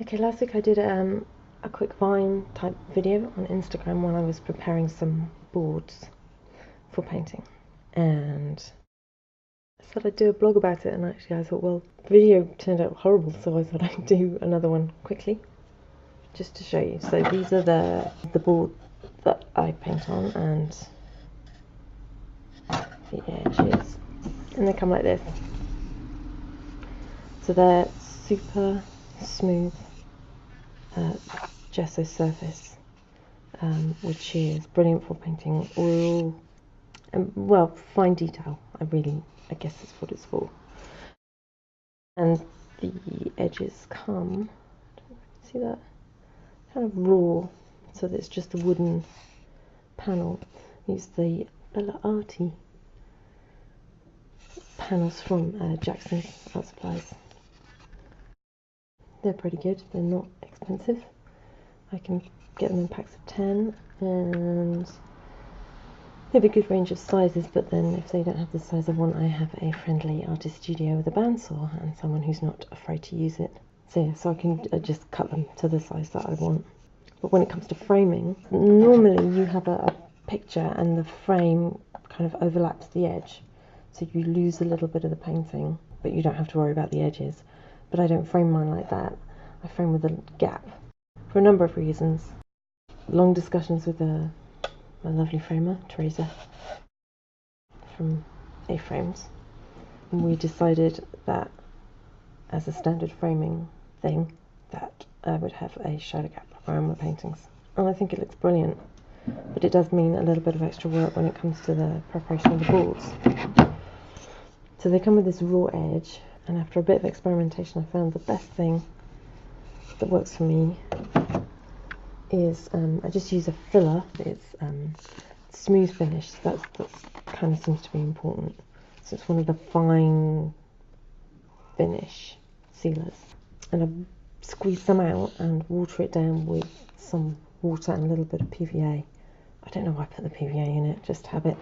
Okay, last week I did a quick Vine type video on Instagram when I was preparing some boards for painting, and I said I'd do a blog about it, and actually I thought, well, the video turned out horrible, so I thought I'd do another one quickly just to show you. So these are the board that I paint on and the edges, and they come like this. So they're super smooth gesso surface, which is brilliant for painting oil and, well, fine detail. I guess that's what it's for. And the edges come, see that, kind of raw, so that it's just a wooden panel. Use the Bella Arti panels from Jackson's Art Supplies. They're pretty good, they're not expensive. I can get them in packs of 10, and they have a good range of sizes, but then if they don't have the size I want, I have a friendly artist studio with a bandsaw and someone who's not afraid to use it. So yeah, so I can just cut them to the size that I want. But when it comes to framing, normally you have a picture and the frame kind of overlaps the edge, so you lose a little bit of the painting, but you don't have to worry about the edges. But I don't frame mine like that. I frame with a gap for a number of reasons. Long discussions with my lovely framer, Teresa, from A-Frames, and we decided that as a standard framing thing that I would have a shadow gap around my paintings, and I think it looks brilliant, but it does mean a little bit of extra work when it comes to the preparation of the boards. So they come with this raw edge, and after a bit of experimentation I found the best thing that works for me is I just use a filler. It's smooth finish, so that's kind of seems to be important. So it's one of the fine finish sealers, and I squeeze some out and water it down with some water and a little bit of PVA. I don't know why I put the PVA in it, just habit,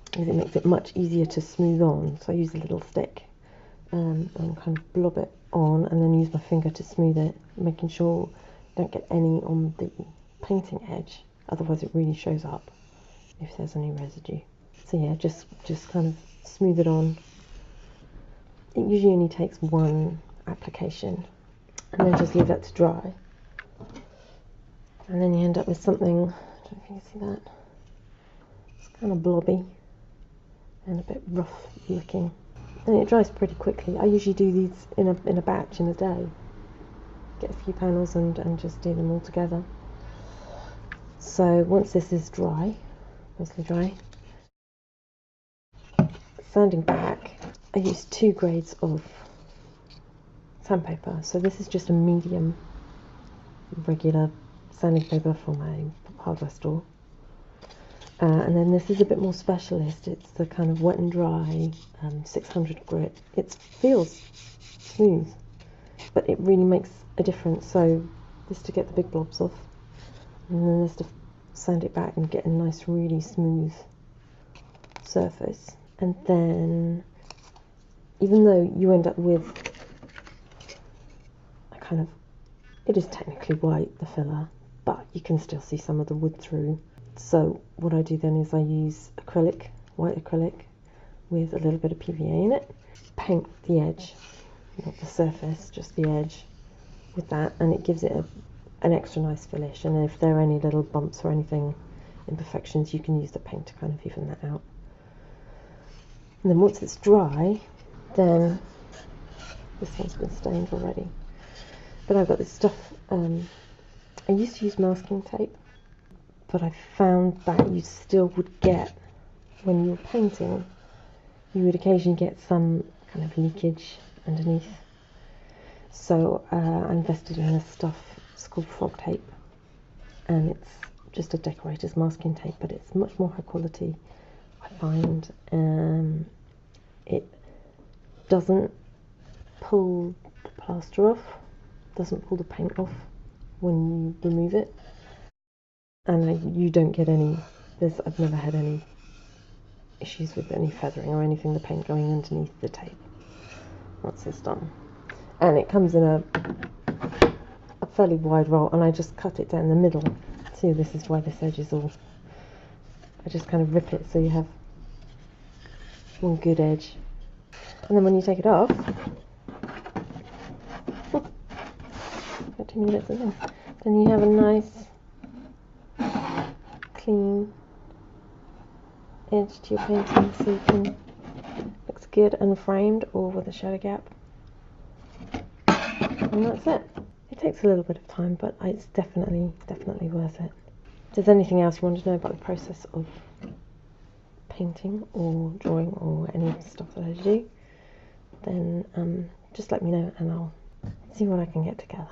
because it makes it much easier to smooth on. So I use a little stick and kind of blob it on, and then use my finger to smooth it, making sure I don't get any on the painting edge, otherwise it really shows up if there's any residue. So yeah, just kind of smooth it on. It usually only takes one application, and then just leave that to dry, and then you end up with something, I don't know if you can see that, it's kind of blobby and a bit rough looking, and it dries pretty quickly. I usually do these in a batch in a day, get a few panels and just do them all together. So once this is dry, mostly dry, sanding back, I use 2 grades of sandpaper. So this is just a medium regular sanding paper from a hardware store, and then this is a bit more specialist. It's the kind of wet and dry 600 grit. It feels smooth, but it really makes a difference. So this to get the big blobs off, and then this to sand it back and get a nice really smooth surface. And then, even though you end up with a kind of, it is technically white, the filler, but you can still see some of the wood through. So what I do then is I use acrylic, white acrylic, with a little bit of PVA in it, paint the edge, not the surface, just the edge with that, and it gives it an extra nice finish. And if there are any little bumps or anything, imperfections, you can use the paint to kind of even that out. And then once it's dry, then this one's been stained already, but I've got this stuff, I used to use masking tape, but I found that you still would get, when you were painting, you would occasionally get some kind of leakage underneath. So I invested in this stuff, it's called frog tape, and it's just a decorator's masking tape, but it's much more high quality, I find. It doesn't pull the plaster off, doesn't pull the paint off when you remove it, and you don't get any, I've never had any issues with any feathering or anything, the paint going underneath the tape once it's done. and it comes in a fairly wide roll, and I just cut it down the middle. See, this is why this edge is all, I just kind of rip it so you have one good edge, and then when you take it off, got too many bits of them, then you have a nice clean edge to your painting, so you can, looks good unframed or with a shadow gap, and that's it. It takes a little bit of time, but it's definitely worth it. If there's anything else you want to know about the process of painting or drawing or any of the stuff that I do, then just let me know and I'll see what I can get together.